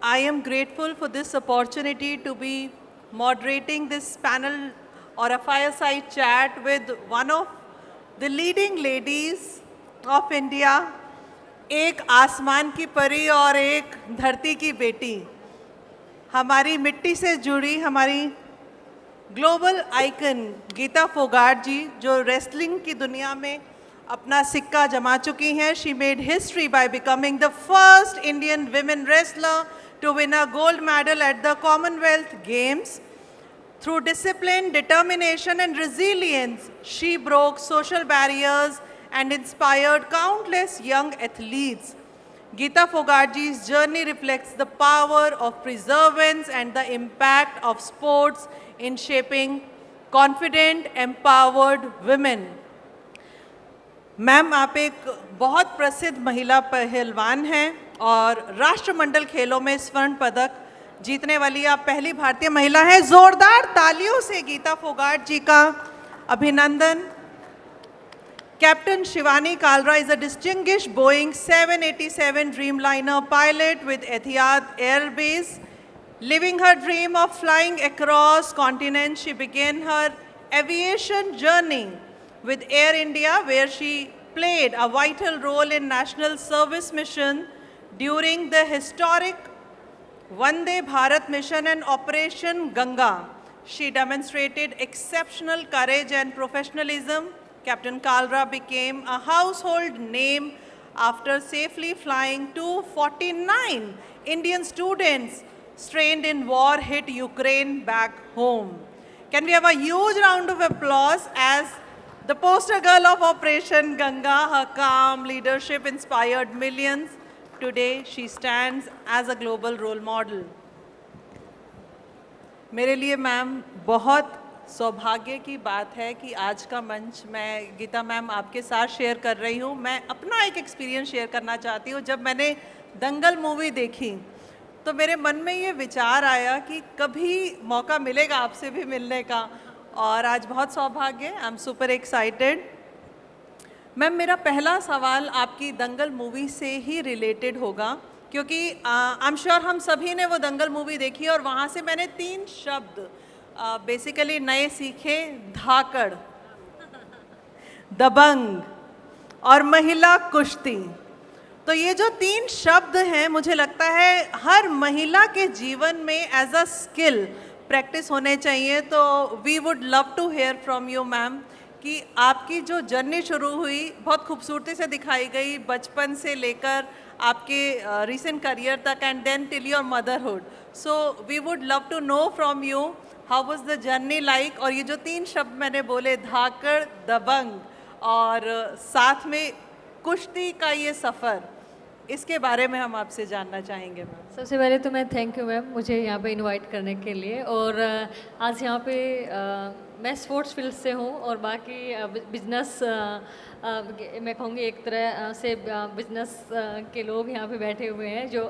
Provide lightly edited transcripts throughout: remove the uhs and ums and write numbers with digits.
I am grateful for this opportunity to be moderating this panel or a fireside chat with one of the leading ladies of India, एक आसमान की परी और एक धरती की बेटी, हमारी मिट्टी से जुड़ी हमारी ग्लोबल आइकन गीता फोगाट जी, जो रेसलिंग की दुनिया में अपना सिक्का जमा चुकी हैं. She made history by becoming the first Indian women wrestler to win a gold medal at the Commonwealth Games. Through discipline, determination and resilience, she broke social barriers and inspired countless young athletes. Geeta Fogartji's journey reflects the power of perseverance and the impact of sports in shaping confident, empowered women. Ma'am, आप एक बहुत प्रसिद्ध महिला पहलवान हैं और राष्ट्रमंडल खेलों में स्वर्ण पदक जीतने वाली आप पहली भारतीय महिला हैं. जोरदार तालियों से गीता फोगाट जी का अभिनंदन. Captain Shivani Kalra is a distinguished Boeing 787 Dreamliner pilot with Etihad Air Base. Living her dream of flying across continents, she began her aviation journey with Air India, where she played a vital role in national service mission during the historic Vande Bharat mission and Operation Ganga. She demonstrated exceptional courage and professionalism. Captain Kalra became a household name after safely flying 249 Indian students strained in war hit Ukraine back home. Can we have a huge round of applause as the poster girl of Operation Ganga? Her calm leadership inspired millions. Today, she stands as a global role model. मेरे लिए ma'am बहुत सौभाग्य की बात है कि आज का मंच मैं गीता मैम आपके साथ शेयर कर रही हूँ. मैं अपना एक एक्सपीरियंस शेयर करना चाहती हूँ. जब मैंने दंगल मूवी देखी तो मेरे मन में ये विचार आया कि कभी मौका मिलेगा आपसे भी मिलने का, और आज बहुत सौभाग्य. I am super excited. Ma'am, मेरा पहला सवाल आपकी दंगल मूवी से ही रिलेटेड होगा, क्योंकि आई एम श्योर हम सभी ने वो दंगल मूवी देखी और वहाँ से मैंने 3 शब्द बेसिकली नए सीखे: धाकड़, दबंग और महिला कुश्ती. तो ये जो 3 शब्द हैं, मुझे लगता है हर महिला के जीवन में एज अ स्किल प्रैक्टिस होने चाहिए. तो we would love to hear from you ma'am कि आपकी जो जर्नी शुरू हुई बहुत खूबसूरती से दिखाई गई, बचपन से लेकर आपके रिसेंट करियर तक, and then till your motherhood. So we would love to know from you how was the journey like. और ये जो 3 शब्द मैंने बोले, धाकड़, दबंग और साथ में कुश्ती का ये सफ़र, इसके बारे में हम आपसे जानना चाहेंगे मैम. सबसे पहले तो मैं थैंक यू मैम मुझे यहाँ पे इनवाइट करने के लिए. और आज यहाँ पे मैं स्पोर्ट्स फील्ड से हूँ और बाकी बिजनेस मैं कहूँगी एक तरह से बिजनेस के लोग यहाँ पे बैठे हुए हैं, जो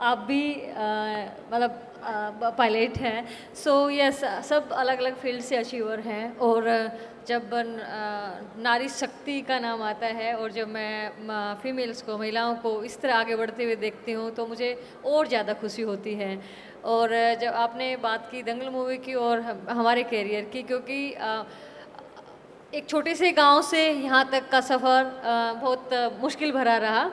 आप भी मतलब पायलट हैं. सो यस, सब अलग अलग फील्ड से अचीवर हैं. और जब नारी शक्ति का नाम आता है और जब मैं फीमेल्स को, महिलाओं को इस तरह आगे बढ़ते हुए देखती हूँ तो मुझे और ज़्यादा खुशी होती है. और जब आपने बात की दंगल मूवी की और हमारे कैरियर की, क्योंकि एक छोटे से गांव से यहाँ तक का सफ़र बहुत मुश्किल भरा रहा,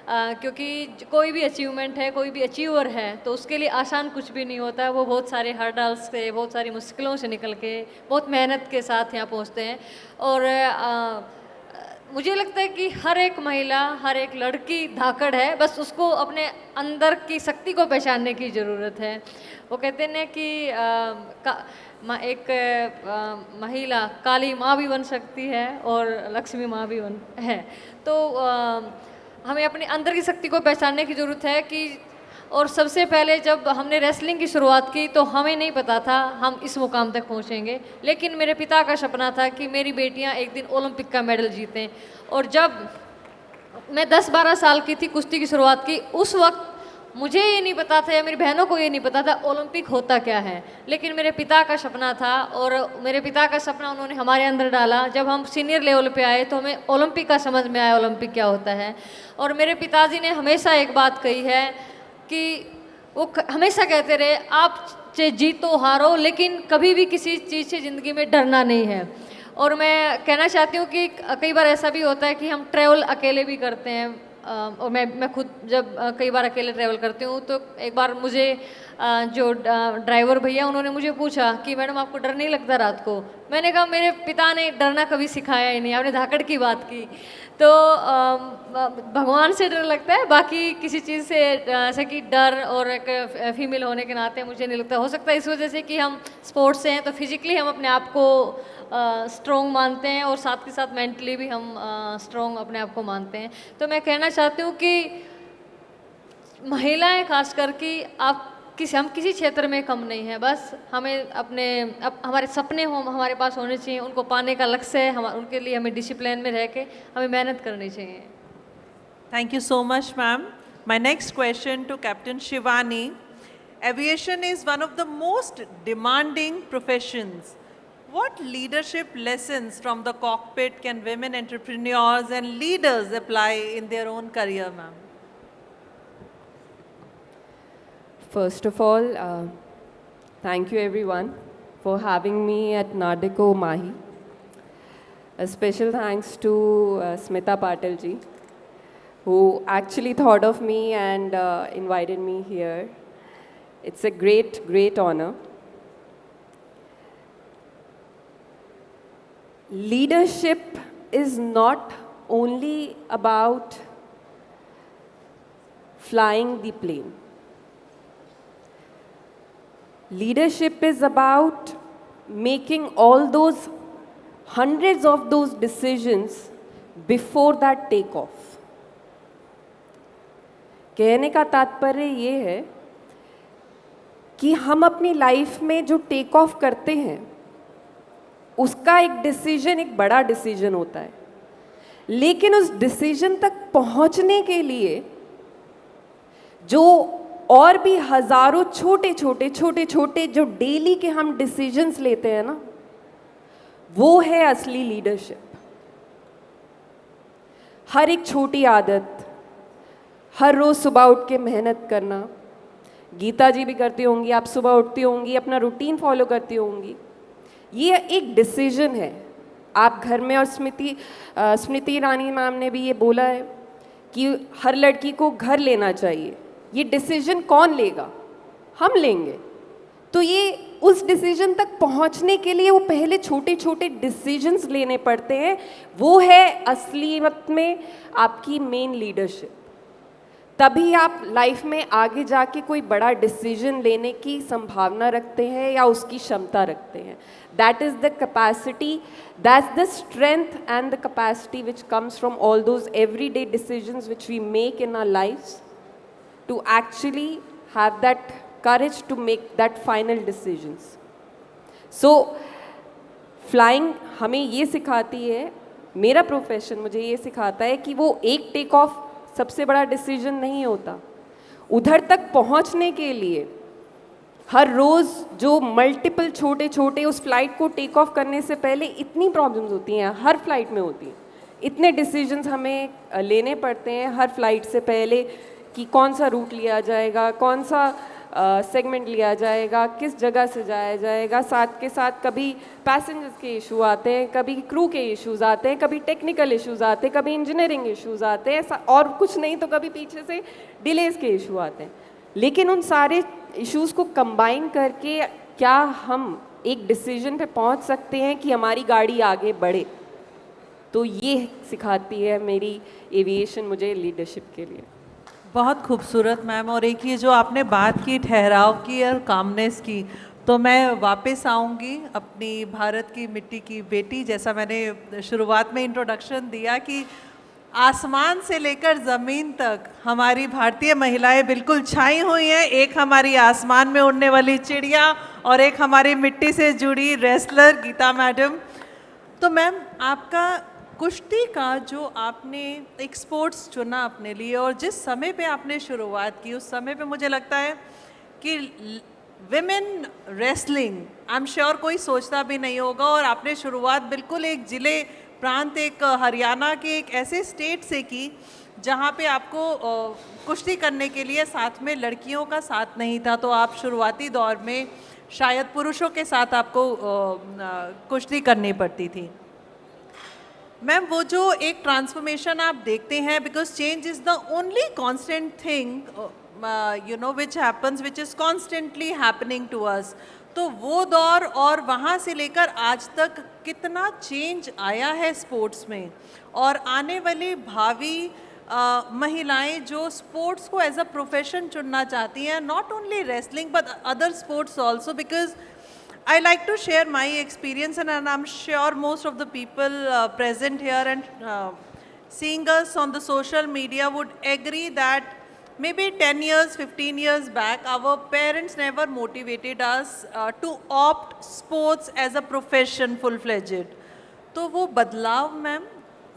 क्योंकि कोई भी अचीवमेंट है, कोई भी अचीवर है तो उसके लिए आसान कुछ भी नहीं होता. वो बहुत सारे हर्डल्स से, बहुत सारी मुश्किलों से निकल के बहुत मेहनत के साथ यहाँ पहुँचते हैं. और मुझे लगता है कि हर एक महिला, हर एक लड़की धाकड़ है, बस उसको अपने अंदर की शक्ति को पहचानने की ज़रूरत है. वो कहते हैं कि एक महिला काली माँ भी बन सकती है और लक्ष्मी माँ भी है. तो हमें अपने अंदर की शक्ति को पहचानने की ज़रूरत है कि. और सबसे पहले जब हमने रेसलिंग की शुरुआत की तो हमें नहीं पता था हम इस मुकाम तक पहुंचेंगे, लेकिन मेरे पिता का सपना था कि मेरी बेटियां एक दिन ओलंपिक का मेडल जीतें. और जब मैं 10-12 साल की थी, कुश्ती की शुरुआत की, उस वक्त मुझे ये नहीं पता था या मेरी बहनों को ये नहीं पता था ओलंपिक होता क्या है, लेकिन मेरे पिता का सपना था और मेरे पिता का सपना उन्होंने हमारे अंदर डाला. जब हम सीनियर लेवल पे आए तो हमें ओलंपिक का समझ में आया, ओलंपिक क्या होता है. और मेरे पिताजी ने हमेशा एक बात कही है कि वो हमेशा कहते रहे आप चाहे जीतो हारो लेकिन कभी भी किसी चीज़ से ज़िंदगी में डरना नहीं है। और मैं कहना चाहती हूँ कि कई बार ऐसा भी होता है कि हम ट्रैवल अकेले भी करते हैं, और मैं खुद जब कई बार अकेले ट्रैवल करती हूँ तो एक बार मुझे जो ड्राइवर भैया उन्होंने मुझे पूछा कि मैडम आपको डर नहीं लगता रात को? मैंने कहा मेरे पिता ने डरना कभी सिखाया ही नहीं, आपने धाकड़ की बात की। तो भगवान से डर लगता है, बाकी किसी चीज़ से ऐसे कि डर, और एक फीमेल होने के नाते मुझे नहीं लगता। हो सकता है इस वजह से कि हम स्पोर्ट्स से हैं तो फिजिकली हम अपने आप को स्ट्रॉन्ग मानते हैं और साथ के साथ मेंटली भी हम स्ट्रॉन्ग अपने आप को मानते हैं। तो मैं कहना चाहती हूँ कि महिलाएं खासकर कि हम किसी क्षेत्र में कम नहीं हैं, बस हमें हमारे सपने हमारे पास होने चाहिए, उनको पाने का लक्ष्य है, उनके लिए हमें डिसिप्लिन में रह के हमें मेहनत करनी चाहिए। Thank you so much, ma'am. My next question to Captain Shivani. Aviation is one of the most demanding professions. What leadership lessons from the cockpit can women entrepreneurs and leaders apply in their own career, ma'am? First of all, thank you everyone for having me at Nardico Mahi. A special thanks to Smita Patil ji, who actually thought of me and invited me here. It's a great, great honor. Leadership is not only about flying the plane. Leadership is about making all those hundreds of those decisions before that takeoff. कहने का तात्पर्य ये है कि हम अपनी life में जो टेक ऑफ करते हैं उसका एक डिसीजन, एक बड़ा डिसीजन होता है, लेकिन उस डिसीजन तक पहुंचने के लिए जो और भी हजारों छोटे छोटे जो डेली के हम डिसीजंस लेते हैं ना, वो है असली लीडरशिप। हर एक छोटी आदत, हर रोज सुबह उठ के मेहनत करना, गीता जी भी करती होंगी, आप सुबह उठती होंगी, अपना रूटीन फॉलो करती होंगी, ये एक डिसीजन है। आप घर में, और स्मृति ईरानी मैम ने भी ये बोला है कि हर लड़की को घर लेना चाहिए। ये डिसीजन कौन लेगा? हम लेंगे। तो ये उस डिसीजन तक पहुंचने के लिए वो पहले छोटे छोटे डिसीजंस लेने पड़ते हैं। वो है असलियत में आपकी मेन लीडरशिप। तभी आप लाइफ में आगे जाके कोई बड़ा डिसीजन लेने की संभावना रखते हैं या उसकी क्षमता रखते हैं। That is the capacity, that's the strength and the capacity which comes from all those everyday decisions which we make in our lives to actually have that courage to make that final decisions. So flying हमें ये सिखाती है, मेरा profession मुझे ये सिखाता है कि वो एक टेक ऑफ सबसे बड़ा डिसीजन नहीं होता। उधर तक पहुंचने के लिए हर रोज़ जो मल्टीपल छोटे छोटे उस फ्लाइट को टेक ऑफ करने से पहले इतनी प्रॉब्लम्स होती हैं, हर फ्लाइट में होती हैं, इतने डिसीजंस हमें लेने पड़ते हैं हर फ्लाइट से पहले कि कौन सा रूट लिया जाएगा, कौन सा सेगमेंट लिया जाएगा, किस जगह से जाया जाएगा। साथ के साथ कभी पैसेंजर्स के इशू आते हैं, कभी क्रू के इश्यूज़ आते हैं, कभी टेक्निकल इश्यूज़ आते हैं, कभी इंजीनियरिंग इश्यूज़ आते हैं, और कुछ नहीं तो कभी पीछे से डिलेज़ के इशू आते हैं। लेकिन उन सारे इश्यूज़ को कंबाइन करके क्या हम एक डिसीजन पे पहुंच सकते हैं कि हमारी गाड़ी आगे बढ़े? तो ये सिखाती है मेरी एविएशन मुझे लीडरशिप के लिए। बहुत खूबसूरत मैम। और एक ये जो आपने बात की ठहराव की और कामनेस की, तो मैं वापस आऊँगी अपनी भारत की मिट्टी की बेटी, जैसा मैंने शुरुआत में इंट्रोडक्शन दिया कि आसमान से लेकर ज़मीन तक हमारी भारतीय महिलाएं बिल्कुल छाई हुई हैं। एक हमारी आसमान में उड़ने वाली चिड़िया और एक हमारी मिट्टी से जुड़ी रेसलर गीता मैडम। तो मैम आपका कुश्ती का जो आपने एक स्पोर्ट्स चुना अपने लिए और जिस समय पे आपने शुरुआत की, उस समय पे मुझे लगता है कि women wrestling I am sure कोई सोचता भी नहीं होगा। और आपने शुरुआत बिल्कुल एक ज़िले प्रांत, एक हरियाणा के एक ऐसे स्टेट से की जहाँ पे आपको कुश्ती करने के लिए साथ में लड़कियों का साथ नहीं था, तो आप शुरुआती दौर में शायद पुरुषों के साथ आपको कुश्ती करनी पड़ती थी। मैम, वो जो एक ट्रांसफॉर्मेशन आप देखते हैं, because change is the only constant thing you know which happens, which is constantly happening to us, तो वो दौर और वहाँ से लेकर आज तक कितना चेंज आया है स्पोर्ट्स में, और आने वाली भावी महिलाएं जो स्पोर्ट्स को एज अ प्रोफेशन चुनना चाहती हैं, not only wrestling but other sports also, because I like to share my experience, and I'm sure most of the people present here and seeing us on the social media would agree that maybe 10 years, 15 years back, our parents never motivated us to opt sports as a profession full-fledged. तो वो बदलाव ma'am,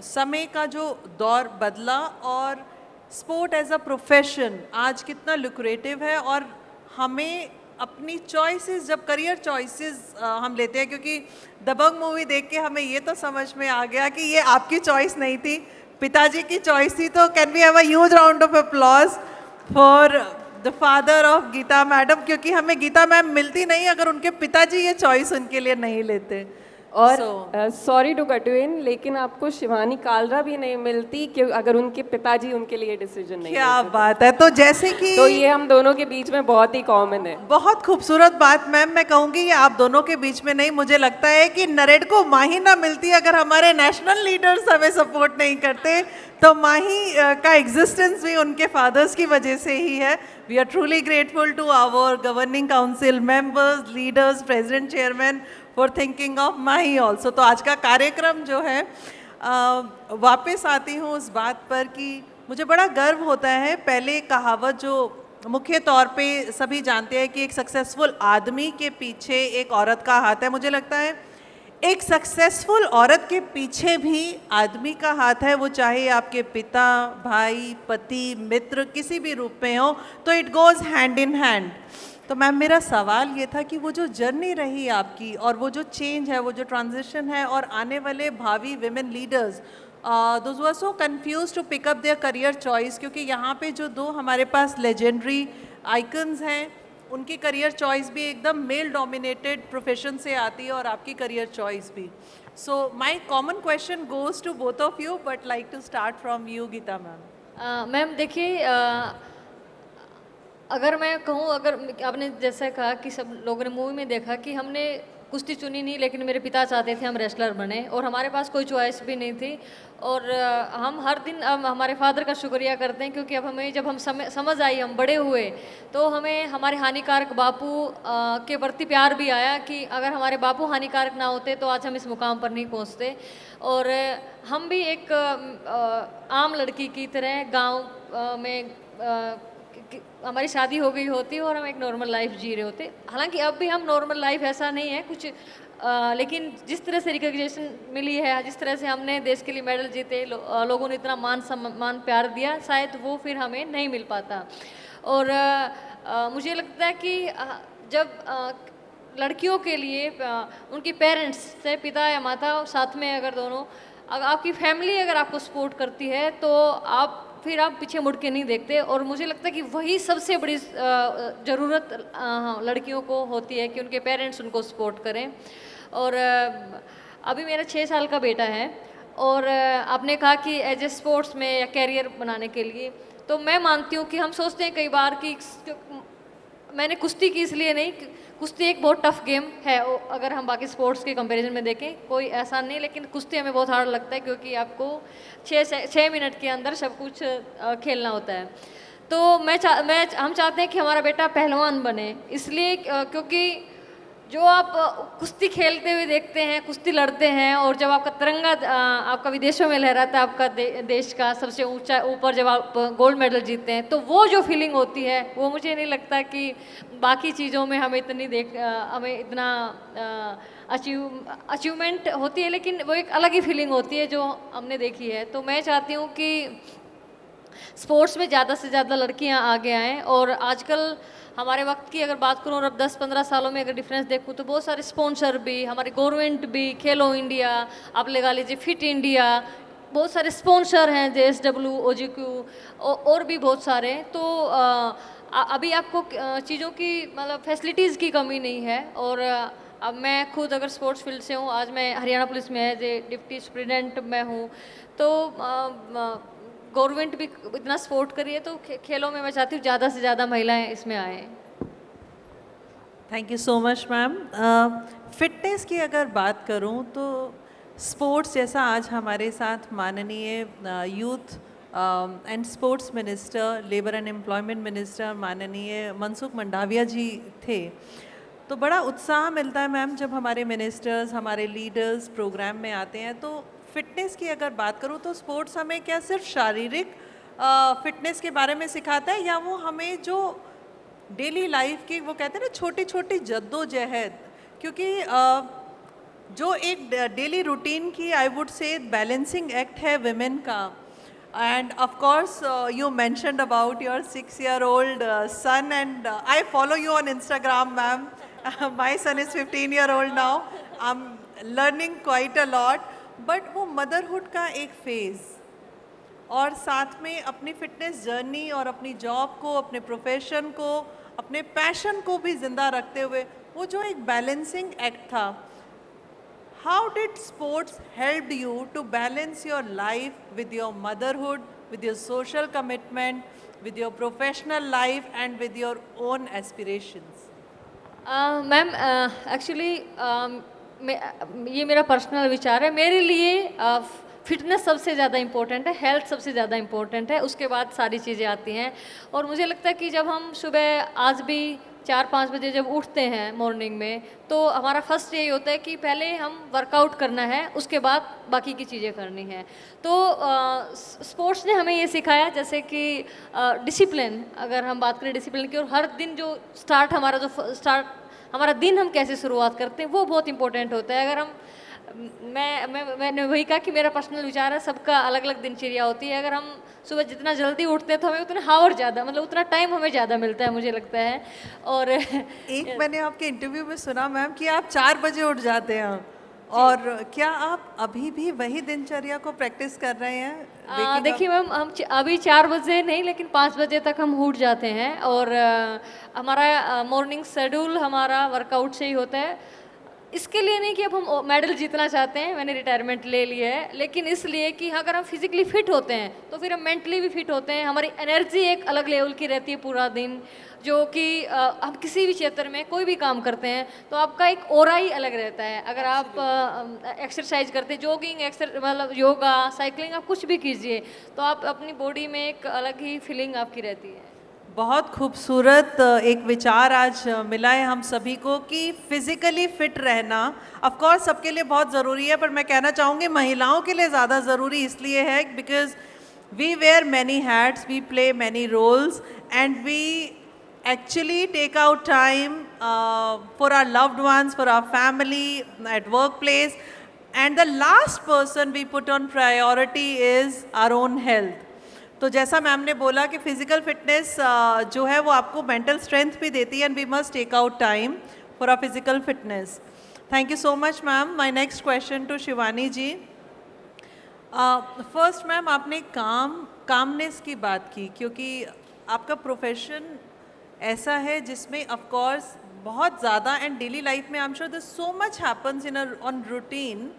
समय का जो दौर बदला और sport as a profession आज कितना लुक्रेटिव है, और हमें अपनी चॉइसेस, जब करियर चॉइसेस हम लेते हैं, क्योंकि दबंग मूवी देख के हमें ये तो समझ में आ गया कि ये आपकी चॉइस नहीं थी, पिताजी की चॉइस थी, तो can we have a huge round of applause for the father of Geeta madam, क्योंकि हमें गीता मैम मिलती नहीं अगर उनके पिताजी ये चॉइस उनके लिए नहीं लेते। और sorry to cut you in, लेकिन आपको शिवानी कालरा भी नहीं मिलती कि अगर उनके पिताजी उनके लिए डिसीजन नहीं क्या लेते। बात है, तो जैसे कि तो ये हम दोनों के बीच में बहुत ही कॉमन है। बहुत खूबसूरत बात मैम, मैं कहूँगी ये आप दोनों के बीच में नहीं, मुझे लगता है कि नरेट को माही ना मिलती अगर हमारे नेशनल लीडर्स हमें सपोर्ट नहीं करते, तो माही का एग्जिस्टेंस भी उनके फादर्स की वजह से ही है। We are truly grateful to our governing council members, leaders, president, chairman for thinking of Mahi also. तो आज का कार्यक्रम जो है, वापस आती हूँ उस बात पर कि मुझे बड़ा गर्व होता है। पहले एक कहावत जो मुख्य तौर पे सभी जानते हैं कि एक सक्सेसफुल आदमी के पीछे एक औरत का हाथ है, मुझे लगता है एक सक्सेसफुल औरत के पीछे भी आदमी का हाथ है, वो चाहे आपके पिता, भाई, पति, मित्र किसी भी रूप में हो, तो it goes hand in hand. तो मैम, मेरा सवाल ये था कि वो जो जर्नी रही आपकी, और वो जो चेंज है, वो जो ट्रांजिशन है, और आने वाले भावी women leaders those who are so confuse to pick up their career choice, क्योंकि यहाँ पे जो दो हमारे पास लेजेंडरी आइकन्स हैं, उनकी करियर चॉइस भी एकदम मेल डोमिनेटेड प्रोफेशन से आती है, और आपकी करियर चॉइस भी। So my common question goes to both of you, but like to start from you Geeta ma'am. Ma'am देखिए, अगर मैं कहूँ, अगर आपने जैसा कहा कि सब लोगों ने मूवी में देखा कि हमने कुश्ती चुनी नहीं, लेकिन मेरे पिता चाहते थे हम रेसलर बने, और हमारे पास कोई चॉइस भी नहीं थी, और हम हर दिन अब हमारे फादर का शुक्रिया करते हैं, क्योंकि अब हमें जब हम समझ आई, हम बड़े हुए, तो हमें हमारे हानिकारक बापू के प्रति प्यार भी आया कि अगर हमारे बापू हानिकारक ना होते तो आज हम इस मुकाम पर नहीं पहुंचते। और हम भी एक आम लड़की की तरह गांव में हमारी शादी हो गई होती और हम एक नॉर्मल लाइफ जी रहे होते। हालांकि अब भी हम नॉर्मल लाइफ ऐसा नहीं है कुछ, लेकिन जिस तरह से रिकग्निशन मिली है, जिस तरह से हमने देश के लिए मेडल जीते, लोगों ने इतना मान सम्मान प्यार दिया, शायद वो फिर हमें नहीं मिल पाता। और मुझे लगता है कि जब लड़कियों के लिए उनकी पेरेंट्स, चाहे पिता या माता, साथ में अगर दोनों, अगर आपकी फैमिली अगर आपको सपोर्ट करती है, तो आप फिर आप पीछे मुड़ के नहीं देखते। और मुझे लगता है कि वही सबसे बड़ी ज़रूरत लड़कियों को होती है कि उनके पेरेंट्स उनको सपोर्ट करें। और अभी मेरा 6 साल का बेटा है, और आपने कहा कि एज ए स्पोर्ट्स में या कैरियर बनाने के लिए, तो मैं मानती हूँ कि हम सोचते हैं कई बार कि मैंने कुश्ती की इसलिए नहीं, कुश्ती एक बहुत टफ गेम है, अगर हम बाकी स्पोर्ट्स के कंपैरिजन में देखें कोई ऐसा नहीं, लेकिन कुश्ती हमें बहुत हार्ड लगता है, क्योंकि आपको 6 मिनट के अंदर सब कुछ खेलना होता है। तो हम चाहते हैं कि हमारा बेटा पहलवान बने, इसलिए क्योंकि जो आप कुश्ती खेलते हुए देखते हैं, कुश्ती लड़ते हैं, और जब आपका तिरंगा आपका विदेशों में लहराता है, आपका देश का सबसे ऊंचा ऊपर, जब आप गोल्ड मेडल जीतते हैं, तो वो जो फीलिंग होती है, वो मुझे नहीं लगता कि बाकी चीज़ों में हमें इतना अचीवमेंट होती है, लेकिन वो एक अलग ही फीलिंग होती है जो हमने देखी है। तो मैं चाहती हूँ कि स्पोर्ट्स में ज़्यादा से ज़्यादा लड़कियाँ आगे आएँ। और आजकल हमारे वक्त की अगर बात करूँ, और अब 10-15 सालों में अगर डिफरेंस देखूँ, तो बहुत सारे स्पॉन्सर भी, हमारे गवर्नमेंट भी, खेलो इंडिया, आप लगा लीजिए फिट इंडिया, बहुत सारे स्पॉन्सर हैं, JSW, OGQ और भी बहुत सारे। तो अभी आपको चीज़ों की मतलब फैसिलिटीज़ की कमी नहीं है। और अब मैं खुद अगर स्पोर्ट्स फील्ड से हूँ, आज मैं हरियाणा पुलिस में एज ए डिप्टी सुप्रिटेंडेंट मैं हूँ, तो गवर्नमेंट भी इतना सपोर्ट करी है, तो खेलों में मैं चाहती हूँ ज़्यादा से ज़्यादा महिलाएं इसमें आएँ। Thank you so much ma'am. Fitness की अगर बात करूं तो स्पोर्ट्स, जैसा आज हमारे साथ माननीय youth and sports minister, labour and employment minister माननीय मनसुख मंडाविया जी थे, तो बड़ा उत्साह मिलता है मैम जब हमारे मिनिस्टर्स, हमारे लीडर्स प्रोग्राम में आते हैं। तो फिटनेस की अगर बात करूं तो स्पोर्ट्स हमें क्या सिर्फ शारीरिक फिटनेस के बारे में सिखाता है, या वो हमें जो डेली लाइफ की, वो कहते हैं ना, छोटी छोटी जद्दोजहद, क्योंकि जो एक डेली रूटीन की I would say balancing act है विमेन का। And of course you mentioned about your 6-year-old son, and I follow you on Instagram, ma'am. My son is 15-year-old now. I'm learning quite a lot. But वो motherhood का एक phase और साथ में अपनी fitness journey और अपनी job को, अपने प्रोफेशन को, अपने पैशन को भी ज़िंदा रखते हुए वो जो एक बैलेंसिंग एक्ट था, how did sports help you to balance your life with your motherhood, with your social commitment, with your professional life and with your own aspirations? Ma'am actually ये मेरा पर्सनल विचार है। मेरे लिए फिटनेस सबसे ज़्यादा important है, हेल्थ सबसे ज़्यादा इम्पोर्टेंट है, उसके बाद सारी चीज़ें आती हैं। और मुझे लगता है कि जब हम सुबह आज भी 4-5 बजे जब उठते हैं मॉर्निंग में, तो हमारा फर्स्ट यही होता है कि पहले हम वर्कआउट करना है, उसके बाद बाकी की चीज़ें करनी है। तो स्पोर्ट्स ने हमें ये सिखाया, जैसे कि डिसिप्लिन, अगर हम बात करें डिसिप्लिन की, और हर दिन जो हमारा दिन हम कैसे शुरुआत करते हैं वो बहुत इंपॉर्टेंट होता है। अगर हम मैंने वही कहा कि मेरा पर्सनल विचार है, सबका अलग अलग दिनचर्या होती है। अगर हम सुबह जितना जल्दी उठते हैं तो हमें उतना हावर ज़्यादा, मतलब उतना टाइम हमें ज़्यादा मिलता है, मुझे लगता है। और एक मैंने आपके इंटरव्यू में सुना मैम कि आप 4 बजे उठ जाते हैं, और क्या आप अभी भी वही दिनचर्या को प्रैक्टिस कर रहे हैं? देखिए मैम, हम अभी 4 बजे नहीं, लेकिन 5 बजे तक हम उठ जाते हैं। और हमारा मॉर्निंग शेड्यूल हमारा वर्कआउट से ही होता है। इसके लिए नहीं कि अब हम मेडल जीतना चाहते हैं, मैंने रिटायरमेंट ले लिया है, लेकिन इसलिए कि अगर हम फिजिकली फिट होते हैं तो फिर हम मेंटली भी फिट होते हैं। हमारी एनर्जी एक अलग लेवल की रहती है पूरा दिन, जो कि हम किसी भी क्षेत्र में कोई भी काम करते हैं तो आपका एक ऑरा ही अलग रहता है। अगर आप एक्सरसाइज करते हैं, जॉगिंग, मतलब योगा, साइकिलिंग, आप कुछ भी कीजिए तो आप अपनी बॉडी में एक अलग ही फीलिंग आपकी रहती है। बहुत खूबसूरत एक विचार आज मिला है हम सभी को कि फिजिकली फिट रहना ऑफ कोर्स सबके लिए बहुत ज़रूरी है, पर मैं कहना चाहूँगी महिलाओं के लिए ज़्यादा ज़रूरी इसलिए है because we wear many hats, we play many roles, and we actually take out time for our loved ones, for our family, at workplace, and the last person we put on priority is our own health. तो जैसा ma'am ने बोला कि physical fitness जो है वो आपको mental strength भी देती है, and we must take out time for our physical fitness. Thank you so much ma'am. My next question to Shivani ji. First ma'am, आपने कामनेस की बात की, क्योंकि आपका प्रोफेशन ऐसा है जिसमें ऑफ कोर्स बहुत ज़्यादा, एंड डेली लाइफ में I am sure this so much happens in on routine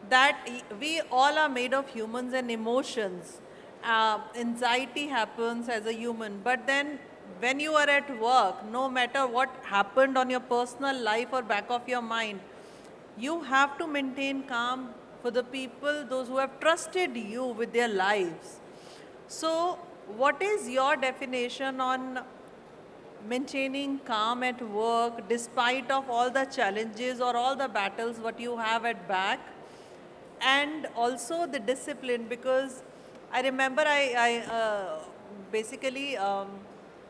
that we all are made of humans and emotions. Anxiety happens as a human, but then when you are at work, no matter what happened on your personal life or back of your mind, you have to maintain calm for the people, those who have trusted you with their lives. So what is your definition on maintaining calm at work despite of all the challenges or all the battles what you have at back, and also the discipline? Because I remember I basically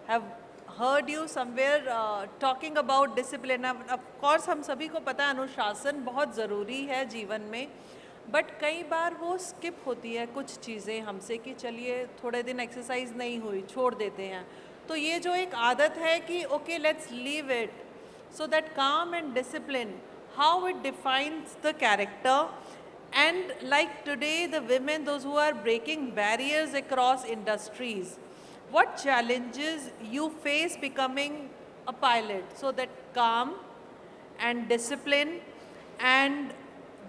have heard you somewhere talking about discipline. Of course हम सभी को पता है अनुशासन बहुत ज़रूरी है जीवन में, बट कई बार वो स्किप होती है कुछ चीज़ें हमसे कि चलिए थोड़े दिन एक्सरसाइज नहीं हुई, छोड़ देते हैं. तो ये जो एक आदत है कि okay let's leave it, so that काम and discipline, how it defines the character And like today, the women, those who are breaking barriers across industries, what challenges you face becoming a pilot? So that calm and discipline and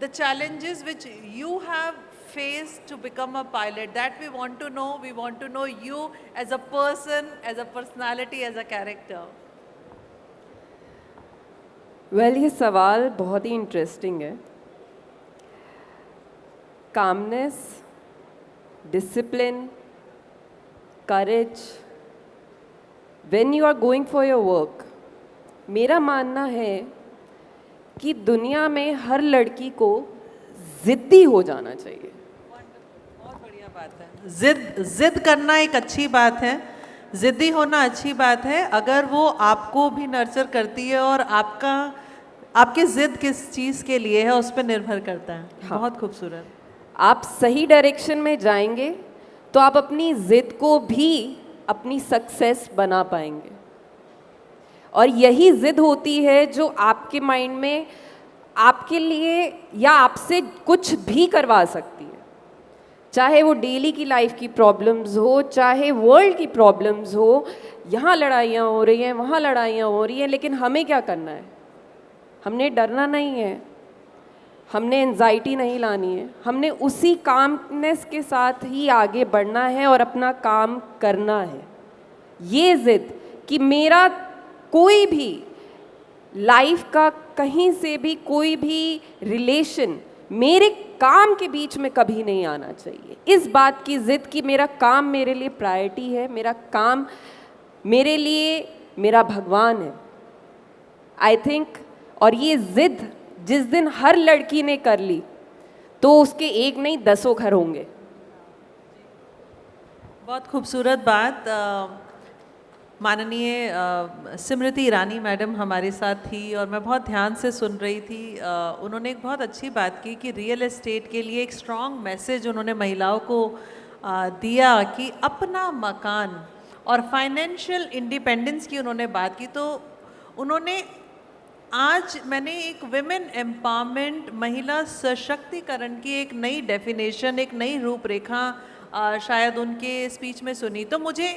the challenges which you have faced to become a pilot, that we want to know. We want to know you as a person, as a personality, as a character. Well ये सवाल बहुत ही interesting है. Calmness, discipline, courage, when you are going for your work, मेरा मानना है कि दुनिया में हर लड़की को ज़िद्दी हो जाना चाहिए. बहुत बढ़िया बात है. जिद करना एक अच्छी बात है, ज़िद्दी होना अच्छी बात है, अगर वो आपको भी नर्चर करती है और आपकी ज़िद किस चीज़ के लिए है उस पर निर्भर करता है. हाँ. बहुत खूबसूरत. आप सही डायरेक्शन में जाएंगे तो आप अपनी ज़िद को भी अपनी सक्सेस बना पाएंगे. और यही ज़िद होती है जो आपके माइंड में आपके लिए या आपसे कुछ भी करवा सकती है. चाहे वो डेली की लाइफ की प्रॉब्लम्स हो, चाहे वर्ल्ड की प्रॉब्लम्स हो, यहाँ लड़ाइयाँ हो रही हैं, वहाँ लड़ाइयाँ हो रही हैं, लेकिन हमें क्या करना है? हमने डरना नहीं है, हमने एंजाइटी नहीं लानी है, हमने उसी कामनेस के साथ ही आगे बढ़ना है और अपना काम करना है. ये ज़िद कि मेरा कोई भी लाइफ का कहीं से भी कोई भी रिलेशन मेरे काम के बीच में कभी नहीं आना चाहिए. इस बात की ज़िद कि मेरा काम मेरे लिए प्रायोरिटी है, मेरा काम मेरे लिए मेरा भगवान है. आई थिंक और ये ज़िद जिस दिन हर लड़की ने कर ली तो उसके एक नहीं 10 घर होंगे. बहुत खूबसूरत बात. माननीय स्मृति ईरानी मैडम हमारे साथ थी और मैं बहुत ध्यान से सुन रही थी. उन्होंने एक बहुत अच्छी बात की कि रियल एस्टेट के लिए एक स्ट्रॉन्ग मैसेज उन्होंने महिलाओं को दिया कि अपना मकान और फाइनेंशियल इंडिपेंडेंस की उन्होंने बात की. तो उन्होंने आज मैंने एक विमेन एम्पावरमेंट, महिला सशक्तिकरण की एक नई डेफिनेशन, एक नई रूपरेखा शायद उनके स्पीच में सुनी. तो मुझे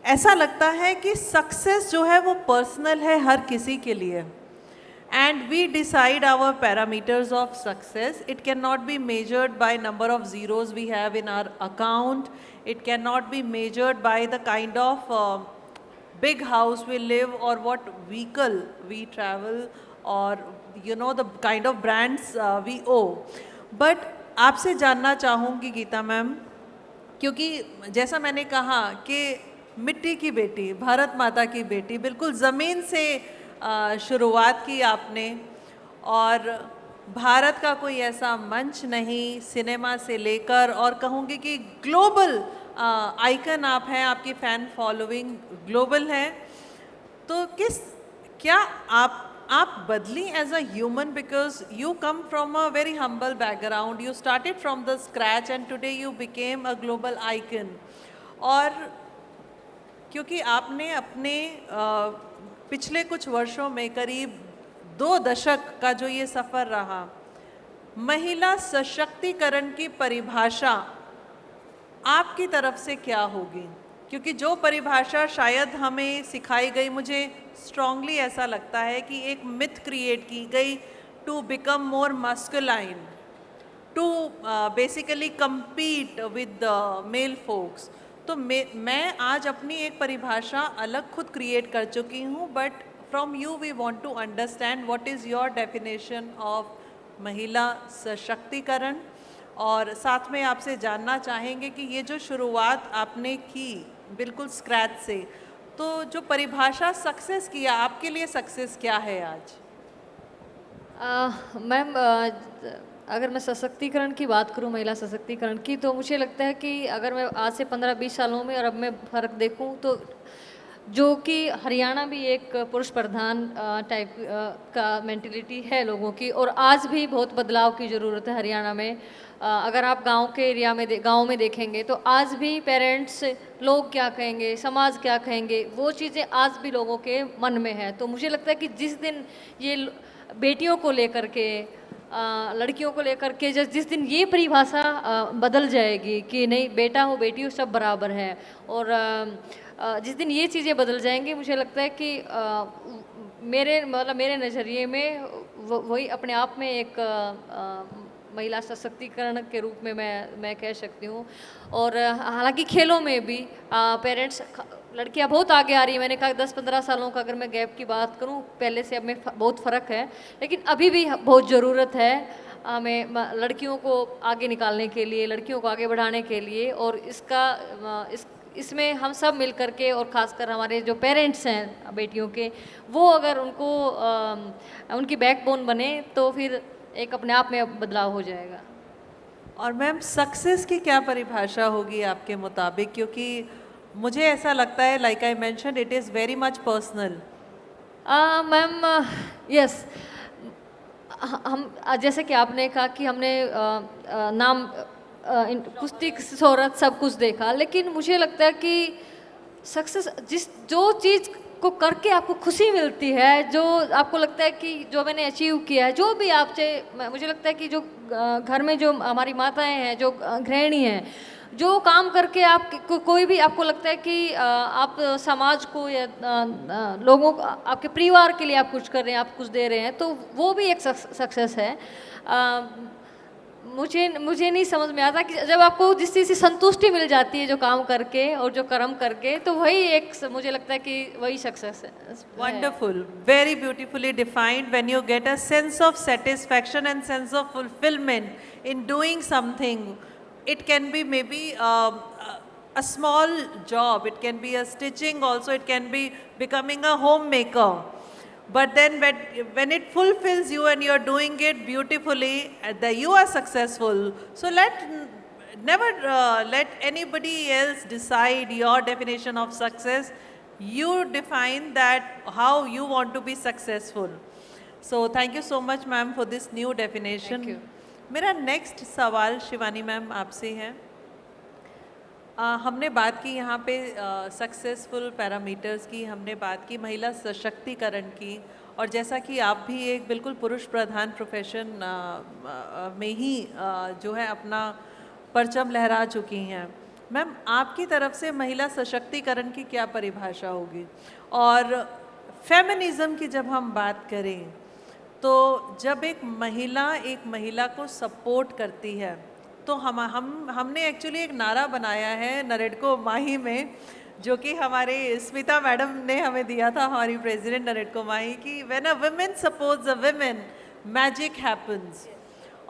ऐसा लगता है कि सक्सेस जो है वो पर्सनल है हर किसी के लिए. And we decide our parameters of success. It can not be measured by number of zeros we have in our account. It can not be measured by the kind of big house we live or what vehicle we travel or you know the kind of brands we own. But आपसे जानना चाहूँगी Gita ma'am, क्योंकि जैसा मैंने कहा कि मिट्टी की बेटी, भारत माता की बेटी, बिल्कुल ज़मीन से शुरुआत की आपने और भारत का कोई ऐसा मंच नहीं, सिनेमा से लेकर और कहूँगी कि ग्लोबल आइकन आप हैं, आपकी फ़ैन फॉलोइंग ग्लोबल है. तो क्या आप बदली as a human, because you come from a very humble background, you started from the scratch and today you became a global icon. और क्योंकि आपने अपने पिछले कुछ वर्षों में करीब 2 दशक का जो ये सफ़र रहा, महिला सशक्तिकरण की परिभाषा आपकी तरफ से क्या होगी? क्योंकि जो परिभाषा शायद हमें सिखाई गई, मुझे स्ट्रांगली ऐसा लगता है कि एक मिथ क्रिएट की गई to become more masculine, to basically compete with the male folks. तो मैं आज अपनी एक परिभाषा अलग खुद क्रिएट कर चुकी हूँ. But from you we want to understand what is your definition of महिला सशक्तिकरण. और साथ में आपसे जानना चाहेंगे कि ये जो शुरुआत आपने की बिल्कुल स्क्रैच से, तो जो परिभाषा सक्सेस किया, आपके लिए सक्सेस क्या है आज? मैम, अगर मैं सशक्तिकरण की बात करूं, महिला सशक्तिकरण की, तो मुझे लगता है कि अगर मैं आज से 15-20 सालों में और अब मैं फ़र्क देखूं तो जो कि हरियाणा भी एक पुरुष प्रधान टाइप का मेंटलिटी है लोगों की, और आज भी बहुत बदलाव की ज़रूरत है हरियाणा में. अगर आप गांव के एरिया में गांव में देखेंगे तो आज भी पेरेंट्स, लोग क्या कहेंगे, समाज क्या कहेंगे, वो चीज़ें आज भी लोगों के मन में है. तो मुझे लगता है कि जिस दिन ये बेटियों को लेकर के लड़कियों को लेकर के जिस दिन ये परिभाषा बदल जाएगी कि नहीं बेटा हो बेटी हो सब बराबर है, और जिस दिन ये चीज़ें बदल जाएंगी मुझे लगता है कि मेरे नज़रिए में वही अपने आप में एक महिला सशक्तिकरण के रूप में मैं कह सकती हूँ। और हालांकि खेलों में भी पेरेंट्स, लड़कियां बहुत आगे आ रही है। मैंने कहा 10-15 सालों का अगर मैं गैप की बात करूँ पहले से अब में बहुत फ़र्क है, लेकिन अभी भी बहुत ज़रूरत है हमें लड़कियों को आगे निकालने के लिए, लड़कियों को आगे बढ़ाने के लिए। और इसमें हम सब मिल कर के, और ख़ासकर हमारे जो पेरेंट्स हैं बेटियों के, वो अगर उनको उनकी बैकबोन बने तो फिर एक अपने आप में बदलाव हो जाएगा। और मैम सक्सेस की क्या परिभाषा होगी आपके मुताबिक, क्योंकि मुझे ऐसा लगता है like I mentioned it is very much personal. Ma'am yes, हम जैसे कि आपने कहा कि हमने नाम कुश्ती शोहरत सब कुछ देखा, लेकिन मुझे लगता है कि सक्सेस जो चीज़ को करके आपको खुशी मिलती है, जो आपको लगता है कि जो मैंने अचीव किया है, जो भी आपसे, मुझे लगता है कि जो घर में जो हमारी माताएं हैं, जो गृहिणी हैं, जो काम करके आप कोई भी आपको लगता है कि आप समाज को या लोगों को, आपके परिवार के लिए आप कुछ कर रहे हैं, आप कुछ दे रहे हैं, तो वो भी एक सक्सेस है। मुझे नहीं समझ में आता कि जब आपको जिस चीज़ से संतुष्टि मिल जाती है जो काम करके और जो कर्म करके, तो वही एक, मुझे लगता है कि वही सक्सेस है। Wonderful, very beautifully defined. When you get a sense of satisfaction and sense of fulfillment in doing something, it can be maybe a small job, it can be a stitching also, it can be becoming a homemaker. But then when it fulfills you and you're doing it beautifully, you are successful. So never let anybody else decide your definition of success. You define that how you want to be successful. So thank you so much ma'am for this new definition. Thank you. मेरा next सवाल Shivani ma'am आपसे है। हमने बात की यहाँ पे successful parameters की, हमने बात की महिला सशक्तिकरण की, और जैसा कि आप भी एक बिल्कुल पुरुष प्रधान प्रोफेशन में ही जो है अपना परचम लहरा चुकी हैं। मैम आपकी तरफ से महिला सशक्तिकरण की क्या परिभाषा होगी? और फेमिनिज़म की जब हम बात करें तो जब एक महिला को सपोर्ट करती है, तो हमने एक्चुअली एक नारा बनाया है नरेडको माही में, जो कि हमारे स्मिता मैडम ने हमें दिया था, हमारी प्रेसिडेंट नरेडको माही, कि when a women supports a women magic happens.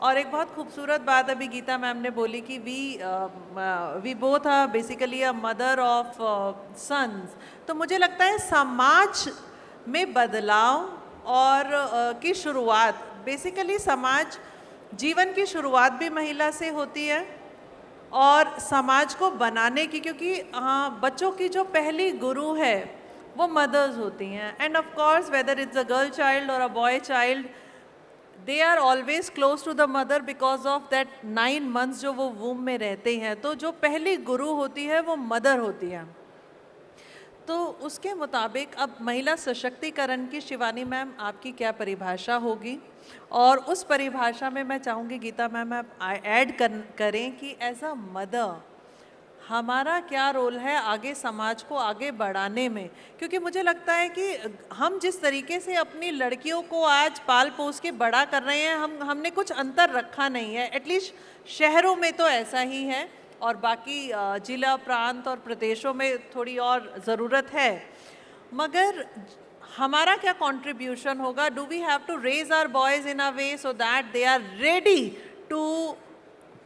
और एक बहुत खूबसूरत बात अभी गीता मैम ने बोली कि we both are basically a mother of sons. तो मुझे लगता है समाज में बदलाव और की शुरुआत, बेसिकली समाज जीवन की शुरुआत भी महिला से होती है, और समाज को बनाने की, क्योंकि बच्चों की जो पहली गुरु है वो मदर्स होती हैं। And of course whether it's a girl child और a boy child, they are always close to the mother because of that 9 months जो वो वूम में रहते हैं। तो जो पहली गुरु होती है वो मदर होती है। तो उसके मुताबिक अब महिला सशक्तिकरण की शिवानी मैम आपकी क्या परिभाषा होगी? और उस परिभाषा में मैं चाहूँगी गीता मैम आप ऐड करें कि एज अ मदर हमारा क्या रोल है आगे समाज को आगे बढ़ाने में, क्योंकि मुझे लगता है कि हम जिस तरीके से अपनी लड़कियों को आज पाल पोस के बड़ा कर रहे हैं, हमने कुछ अंतर रखा नहीं है। एटलीस्ट शहरों में तो ऐसा ही है, और बाकी जिला प्रांत और प्रदेशों में थोड़ी और ज़रूरत है। मगर हमारा क्या कंट्रीब्यूशन होगा? Do we have to raise our boys in a way so that they are ready to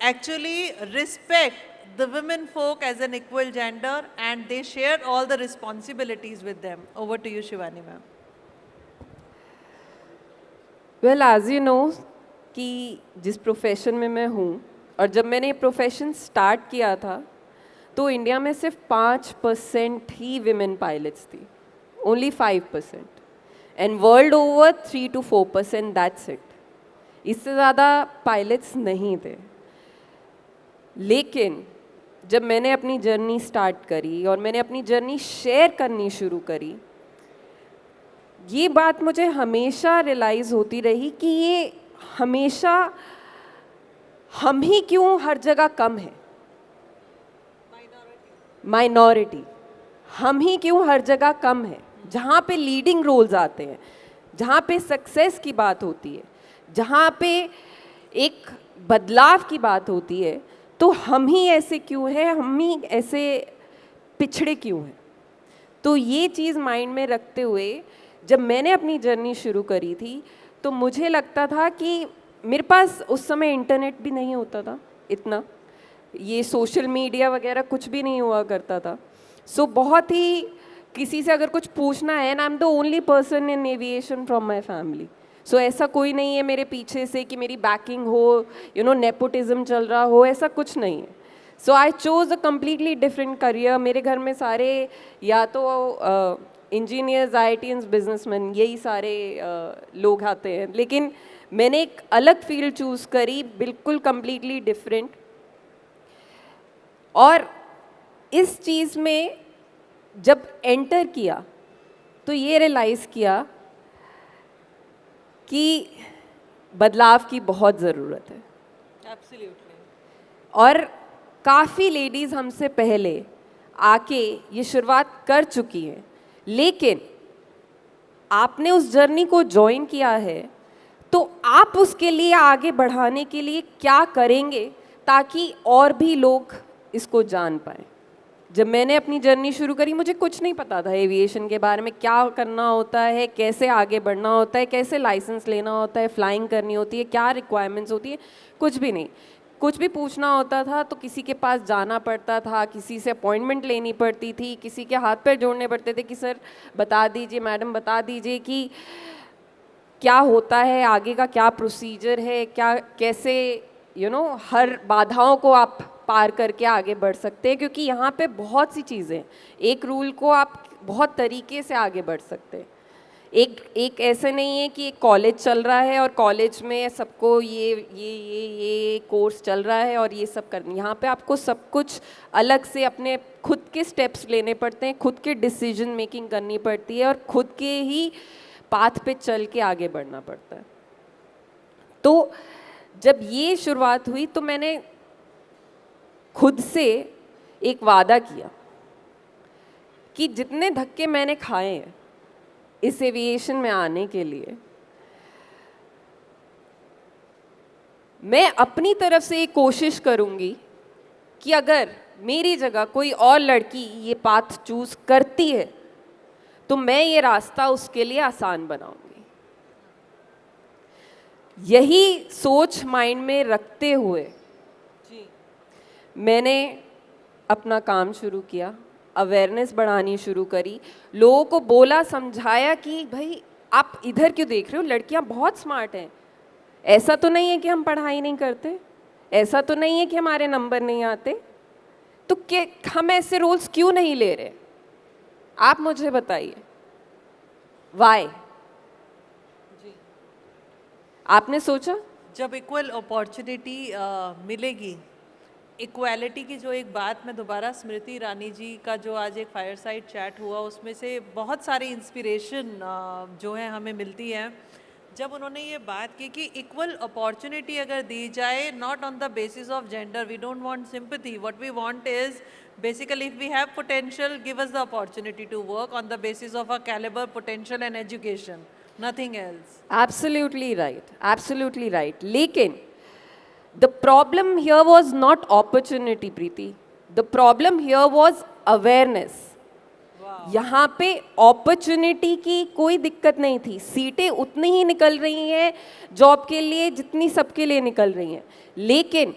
actually respect the women folk as an equal gender and they share all the responsibilities with them? Over to you Shivani ma'am. Well, as you know कि जिस profession में मैं हूँ, और जब मैंने ये profession start किया था तो इंडिया में सिर्फ 5% ही विमेन पायलट्स थी, only 5%, and world over 3 to 4%, that's it. इससे ज़्यादा पायलट्स नहीं थे। लेकिन जब मैंने अपनी जर्नी स्टार्ट करी और मैंने अपनी जर्नी शेयर करनी शुरू करी, ये बात मुझे हमेशा रियलाइज़ होती रही कि ये हमेशा हम ही क्यों हर जगह कम है, माइनॉरिटी, हम ही क्यों हर जगह कम है। जहाँ पे लीडिंग रोल्स आते हैं, जहाँ पे सक्सेस की बात होती है, जहाँ पे एक बदलाव की बात होती है, तो हम ही ऐसे क्यों हैं, हम ही ऐसे पिछड़े क्यों हैं। तो ये चीज़ माइंड में रखते हुए जब मैंने अपनी जर्नी शुरू करी थी, तो मुझे लगता था कि मेरे पास उस समय इंटरनेट भी नहीं होता था इतना, ये सोशल मीडिया वगैरह कुछ भी नहीं हुआ करता था। सो बहुत ही किसी से अगर कुछ पूछना है, and I am the only person in aviation from my family. So ऐसा कोई नहीं है मेरे पीछे से कि मेरी बैकिंग हो, नेपोटिज्म चल रहा हो, ऐसा कुछ नहीं है। So I chose a completely different career. मेरे घर में सारे या तो इंजीनियर्स, IITians, बिजनेसमैन, यही सारे लोग आते हैं, लेकिन मैंने एक अलग फील्ड चूज़ करी, बिल्कुल कम्प्लीटली डिफरेंट। और इस चीज़ में जब एंटर किया तो ये रियलाइज़ किया कि बदलाव की बहुत ज़रूरत है। एब्सोल्युटली। और काफ़ी लेडीज़ हमसे पहले आके ये शुरुआत कर चुकी हैं, लेकिन आपने उस जर्नी को ज्वाइन किया है, तो आप उसके लिए आगे बढ़ाने के लिए क्या करेंगे ताकि और भी लोग इसको जान पाएँ। जब मैंने अपनी जर्नी शुरू करी, मुझे कुछ नहीं पता था एविएशन के बारे में, क्या करना होता है, कैसे आगे बढ़ना होता है, कैसे लाइसेंस लेना होता है, फ्लाइंग करनी होती है, क्या रिक्वायरमेंट्स होती है, कुछ भी नहीं। कुछ भी पूछना होता था तो किसी के पास जाना पड़ता था, किसी से अपॉइंटमेंट लेनी पड़ती थी, किसी के हाथ पैर जोड़ने पड़ते थे कि सर बता दीजिए, मैडम बता दीजिए कि क्या होता है, आगे का क्या प्रोसीजर है, क्या कैसे हर बाधाओं को आप पार करके आगे बढ़ सकते हैं। क्योंकि यहाँ पे बहुत सी चीज़ें, एक रूल को आप बहुत तरीके से आगे बढ़ सकते हैं। एक ऐसे नहीं है कि एक कॉलेज चल रहा है और कॉलेज में सबको ये कोर्स चल रहा है और ये सब करना। यहाँ पे आपको सब कुछ अलग से अपने खुद के स्टेप्स लेने पड़ते हैं, खुद के डिसीजन मेकिंग करनी पड़ती है और खुद के ही पाथ पे चल के आगे बढ़ना पड़ता है। तो जब ये शुरुआत हुई तो मैंने खुद से एक वादा किया कि जितने धक्के मैंने खाए हैं इस एविएशन में आने के लिए, मैं अपनी तरफ से ये कोशिश करूंगी कि अगर मेरी जगह कोई और लड़की ये पाथ चूज करती है तो मैं ये रास्ता उसके लिए आसान बनाऊंगी। यही सोच माइंड में रखते हुए मैंने अपना काम शुरू किया, अवेयरनेस बढ़ानी शुरू करी, लोगों को बोला, समझाया कि भाई आप इधर क्यों देख रहे हो, लड़कियां बहुत स्मार्ट हैं, ऐसा तो नहीं है कि हम पढ़ाई नहीं करते, ऐसा तो नहीं है कि हमारे नंबर नहीं आते, तो क्या हम ऐसे रोल्स क्यों नहीं ले रहे, आप मुझे बताइए वाई। आपने सोचा जब इक्वल अपॉर्चुनिटी मिलेगी, इक्वालिटी की जो एक बात, मैं दोबारा स्मृति ईरानी जी का जो आज एक फायरसाइड चैट हुआ उसमें से बहुत सारी इंस्पिरेशन जो है हमें मिलती है। जब उन्होंने ये बात की कि इक्वल अपॉर्चुनिटी अगर दी जाए, not on the basis of gender, we don't want sympathy, what we want is basically if we have potential, give us the opportunity to work on the basis of our caliber, potential and education, nothing else. Absolutely right, absolutely right. लेकिन the problem here was not opportunity, Preeti. The problem here was awareness. यहाँ पे opportunity की कोई दिक्कत नहीं थी, सीटें उतनी ही निकल रही हैं जॉब के लिए जितनी सबके लिए निकल रही हैं, लेकिन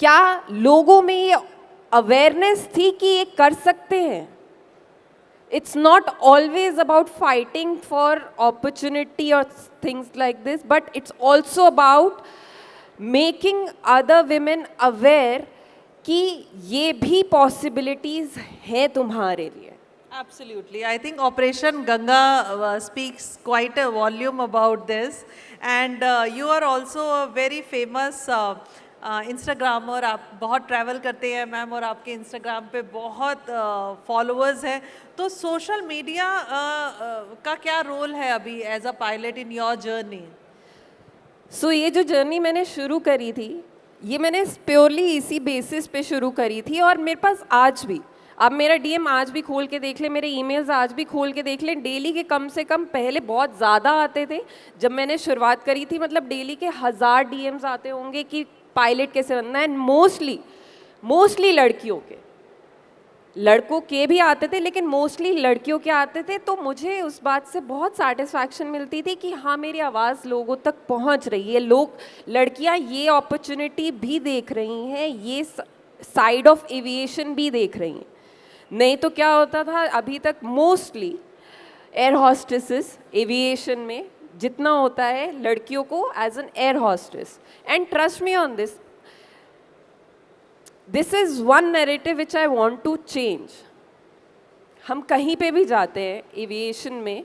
क्या लोगों में ये अवेयरनेस थी कि ये कर सकते हैं। It's not always about fighting for opportunity or things like this, but it's also about making other women aware कि ये भी possibilities हैं तुम्हारे लिए। Absolutely. I think Operation Ganga speaks quite a volume about this, and you are also a very famous Instagrammer. आप बहुत travel करते हैं मैम और आपके इंस्टाग्राम पे बहुत फॉलोअर्स हैं, तो सोशल मीडिया का क्या रोल है अभी as a pilot in your journey? So ये जो जर्नी मैंने शुरू करी थी, ये मैंने प्योरली इसी बेसिस पे शुरू करी थी, और मेरे पास आज भी, आप मेरा डीएम आज भी खोल के देख लें, मेरे ईमेल्स आज भी खोल के देख लें, डेली के कम से कम, पहले बहुत ज़्यादा आते थे जब मैंने शुरुआत करी थी, मतलब डेली के 1000 डीएम्स आते होंगे कि पायलट कैसे बनना है, एंड मोस्टली लड़कियों के, लड़कों के भी आते थे लेकिन मोस्टली लड़कियों के आते थे। तो मुझे उस बात से बहुत सेटिस्फैक्शन मिलती थी कि हाँ, मेरी आवाज़ लोगों तक पहुंच रही है, लोग, लड़कियां ये अपॉर्चुनिटी भी देख रही हैं, ये साइड ऑफ एविएशन भी देख रही हैं। नहीं तो क्या होता था अभी तक, मोस्टली एयर हॉस्टेसेस एविएशन में जितना होता है लड़कियों को as an air hostess, and trust me on this, this is one narrative which I want to change. हम कहीं पे भी जाते हैं एविएशन में,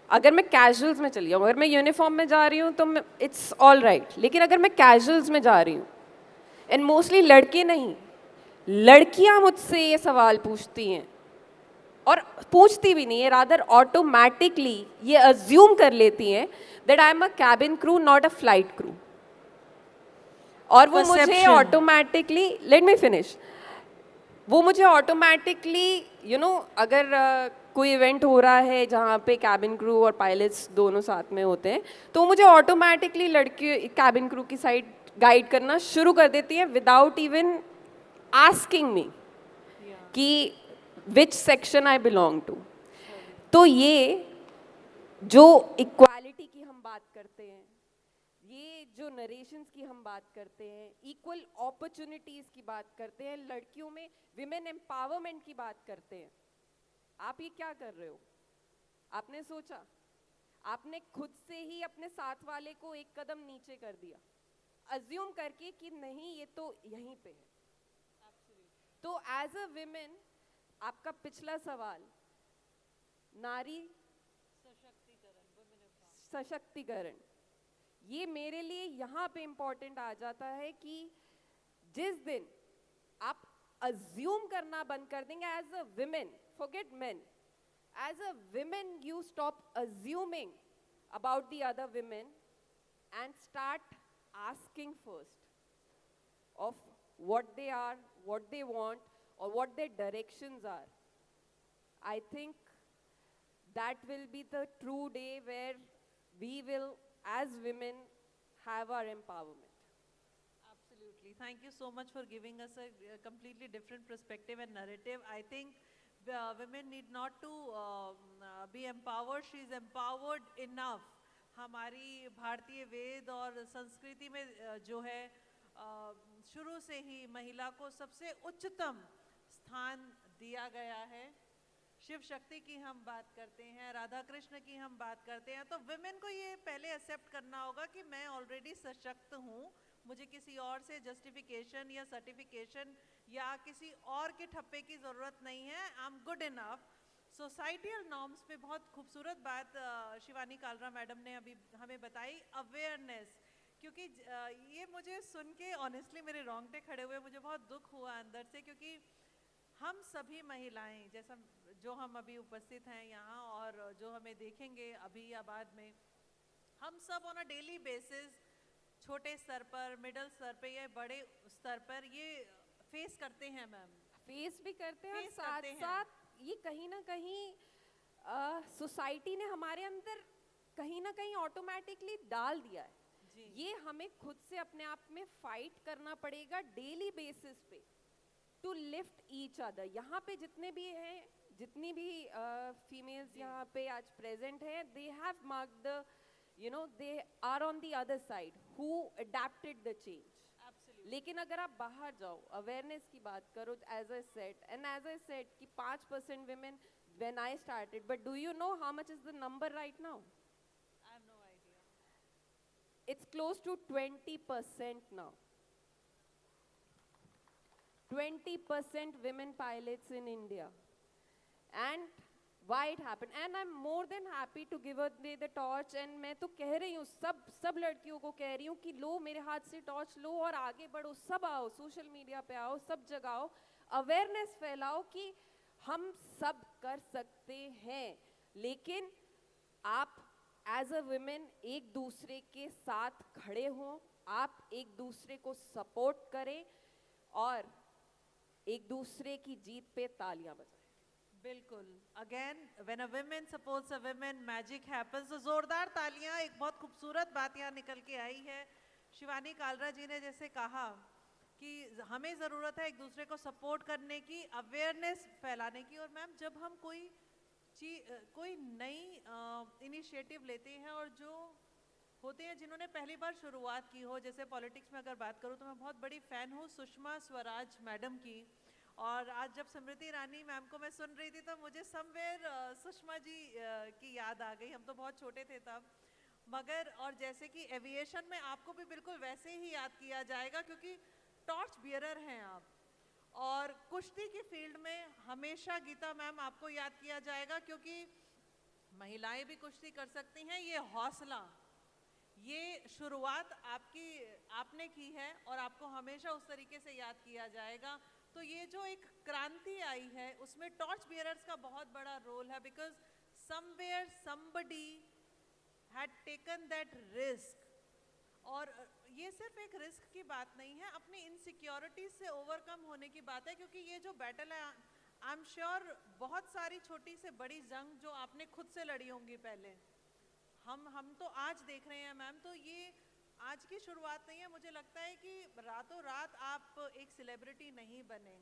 अगर मैं कैजुअल्स में चली जाऊँ, अगर मैं यूनिफॉर्म में जा रही हूँ तो इट्स ऑल राइट, लेकिन अगर मैं कैजुअल्स में जा रही हूँ, एंड मोस्टली लड़के नहीं, लड़कियां मुझसे ये सवाल पूछती हैं, और पूछती भी नहीं है, रादर ऑटोमेटिकली ये अज्यूम कर लेती हैं that I am a cabin crew, not a flight crew. और वो मुझे ऑटोमेटिकली, लेट मी फिनिश, वो मुझे ऑटोमेटिकली अगर कोई इवेंट हो रहा है जहाँ पे कैबिन क्रू और पायलट्स दोनों साथ में होते हैं, तो मुझे ऑटोमेटिकली लड़की कैबिन क्रू की साइड गाइड करना शुरू कर देती है विदाउट इवन आस्किंग मी कि which section I belong to. तो ये जो इक्वालिटी की हम बात करते हैं, ये जो नरेशंस की हम बात करते हैं, इक्वल अपॉर्चुनिटीज की बात करते हैं, लड़कियों में विमेन एम्पावरमेंट की बात करते हैं, आप ये क्या कर रहे हो? आपने सोचा, आपने खुद से ही अपने साथ वाले को एक कदम नीचे कर दिया, अज्यूम करके कि नहीं ये तो यहीं पे है। तो एज अ विमेन, आपका पिछला सवाल, नारी सशक्तिकरण, ये मेरे लिए यहाँ पे इम्पोर्टेंट आ जाता है कि जिस दिन आप अज्यूम करना बंद कर देंगे as a women, forget men, as a women you stop assuming about the other women and start asking first of what they are, what they want, or what their directions are. I think that will be the true day where we will, as women, have our empowerment. Absolutely. Thank you so much for giving us a completely different perspective and narrative. I think women need not to be empowered. She is empowered enough. हमारी भारतीय वेद और संस्कृति में जो है शुरू से ही महिला को सबसे उच्चतम स्थान दिया गया है। शिव शक्ति की हम बात करते हैं, राधा कृष्ण की हम बात करते हैं, तो विमेन को ये पहले एक्सेप्ट करना होगा कि मैं ऑलरेडी सशक्त हूँ, मुझे किसी और से जस्टिफिकेशन या सर्टिफिकेशन या किसी और के ठप्पे की ज़रूरत नहीं है। I am good enough. Societal norms पे बहुत खूबसूरत बात शिवानी कालरा मैडम ने अभी हमें बताई, अवेयरनेस, क्योंकि ये मुझे सुन के ऑनेस्टली मेरे रोंगटे खड़े हुए, मुझे बहुत दुख हुआ अंदर से, क्योंकि हम सभी महिलाएं, जैसा जो हम अभी उपस्थित हैं यहाँ और जो हमें देखेंगे अभी या बाद में, हम सब ऑन अ डेली बेसिस छोटे स्तर पर, मिडिल स्तर पे या बड़े स्तर पर ये फेस करते हैं। मैम फेस भी करते हैं, और साथ साथ ये कहीं ना कहीं सोसाइटी ने हमारे अंदर कहीं ना कहीं ऑटोमेटिकली डाल दिया है। ये हमें खुद से अपने आप में फाइट करना पड़ेगा डेली बेसिस पे टू लिफ्ट ईच अदर। यहाँ पे जितने भी हैं, जितनी भी फीमेल्स यहाँ पे आज प्रेजेंट हैं, they have marked the, they are on the other side who adapted the change. लेकिन अगर आप बाहर जाओ, अवेयरनेस की बात करो, एज आई सेड कि 5% women when I started, but do you know how much is the number right now? I have no idea. It's close to 20% now. 20% women pilots in India. And why it happened? And I'm more than happy to give away the torch. And मैं तो कह रही हूँ, सब लड़कियों को कह रही हूँ कि लो मेरे हाथ से टॉर्च लो और आगे बढ़ो, सब आओ, सोशल मीडिया पे आओ, सब जगह आओ, अवेयरनेस फैलाओ कि हम सब कर सकते हैं। लेकिन आप एज अ वुमेन एक दूसरे के साथ खड़े हों, आप एक दूसरे को सपोर्ट करें और एक दूसरे की जीत पे तालियां बजाएं। बिल्कुल, again when a women supports a women magic happens. तो जोरदार तालियां, एक बहुत खूबसूरत बात यहाँ निकल के आई है। शिवानी कालरा जी ने जैसे कहा कि हमें ज़रूरत है एक दूसरे को सपोर्ट करने की, अवेयरनेस फैलाने की। और मैम जब हम कोई नई इनिशिएटिव लेते हैं और जो होते हैं जिन्होंने पहली बार शुरुआत की हो, जैसे पॉलिटिक्स में अगर बात करूं तो मैं बहुत बड़ी फ़ैन हूं सुषमा स्वराज मैडम की। और आज जब स्मृति ईरानी मैम को मैं सुन रही थी तो मुझे समवेयर सुषमा जी की याद आ गई। हम तो बहुत छोटे थे तब, मगर और जैसे कि एविएशन में आपको भी बिल्कुल वैसे ही याद किया जाएगा क्योंकि टॉर्च बियरर हैं आप। और कुश्ती की फील्ड में हमेशा गीता मैम आपको याद किया जाएगा क्योंकि महिलाएं भी कुश्ती कर सकती हैं। ये हौसला, ये शुरुआत आपने की है और आपको हमेशा उस तरीके से याद किया जाएगा। तो ये जो एक क्रांति आई है उसमें टॉर्च बियरर्स का बहुत बड़ा रोल है, because somewhere somebody had taken that risk. और ये सिर्फ एक रिस्क की बात नहीं है, अपनी इनसिक्योरिटीज से ओवरकम होने की बात है। क्योंकि ये जो बैटल है, आई एम श्योर बहुत सारी छोटी से बड़ी जंग जो आपने खुद से लड़ी होंगी पहले, हम तो आज देख रहे हैं मैम। तो ये आज की शुरुआत नहीं है। मुझे लगता है कि रातों रात आप एक सेलिब्रिटी नहीं बने।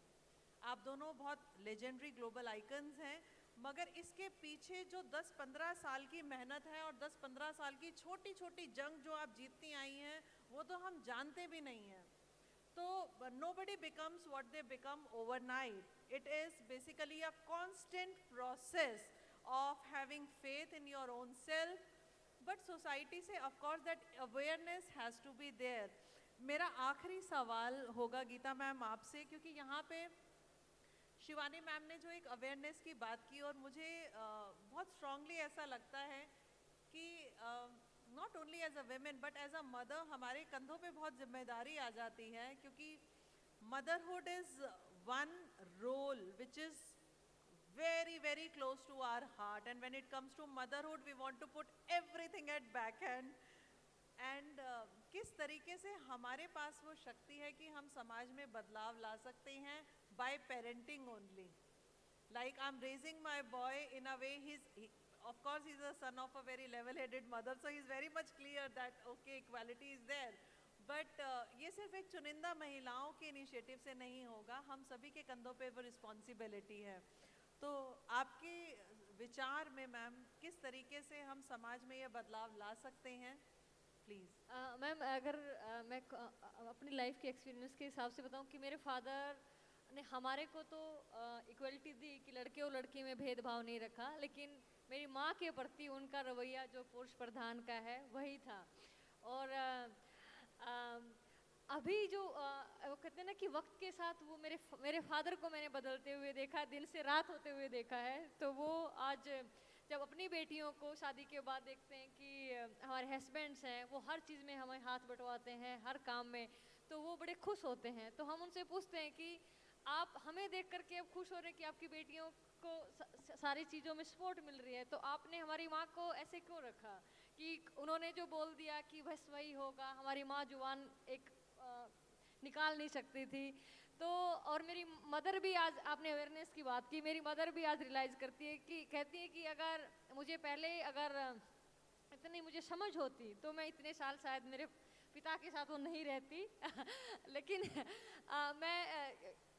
आप दोनों बहुत लेजेंडरी ग्लोबल आइकन्स हैं, मगर इसके पीछे जो 10-15 साल की मेहनत है और 10-15 साल की छोटी छोटी जंग जो आप जीतती आई हैं, वो तो हम जानते भी नहीं हैं। तो nobody becomes what they become overnight. It is basically a constant process of having faith in your own self. But society से of course that awareness has to be there. मेरा आखिरी सवाल होगा गीता मैम आपसे, क्योंकि यहाँ पे शिवानी मैम ने जो एक अवेयरनेस की बात की और मुझे बहुत स्ट्रांगली ऐसा लगता है कि not only as a women but as a mother हमारे कंधों पे बहुत जिम्मेदारी आ जाती है। क्योंकि motherhood is one role which is very close to our heart, and when it comes to motherhood we want to put everything at back end. And किस तरीके से हमारे पास वो शक्ति है कि हम समाज में बदलाव ला सकते हैं by parenting only. Like I'm raising my boy in a way, of course he's a son of a very level-headed mother, so he's very much clear that okay, equality is there. But ये सिर्फ एक चुनिंदा महिलाओं के initiative से नहीं होगा, हम सभी के कंधों पे वो रिस्पॉन्सिबिलिटी है। तो आपके विचार में मैम किस तरीके से हम समाज में ये बदलाव ला सकते हैं, प्लीज़। मैम अगर मैं अपनी लाइफ के एक्सपीरियंस के हिसाब से बताऊं कि मेरे फादर ने हमारे को तो इक्वलिटी दी कि लड़के और लड़की में भेदभाव नहीं रखा, लेकिन मेरी माँ के प्रति उनका रवैया जो पुरुष प्रधान का है वही था। और अभी जो वो कहते हैं ना कि वक्त के साथ वो मेरे फादर को मैंने बदलते हुए देखा, दिन से रात होते हुए देखा है। तो वो आज जब अपनी बेटियों को शादी के बाद देखते हैं कि हमारे हस्बैंड्स हैं वो हर चीज़ में हमें हाथ बंटवाते हैं, हर काम में, तो वो बड़े खुश होते हैं। तो हम उनसे पूछते हैं कि आप हमें देख करके अब खुश हो रहे हैं कि आपकी बेटियों को सारी चीज़ों में सपोर्ट मिल रही है, तो आपने हमारी माँ को ऐसे क्यों रखा कि उन्होंने जो बोल दिया कि बस वही होगा, हमारी माँ जुबान एक निकाल नहीं सकती थी। तो और मेरी मदर भी, आज आपने अवेयरनेस की बात की, मेरी मदर भी आज रियलाइज़ करती है कि कहती है कि अगर मुझे पहले अगर इतनी मुझे समझ होती तो मैं इतने साल शायद मेरे पिता के साथ वो नहीं रहती लेकिन मैं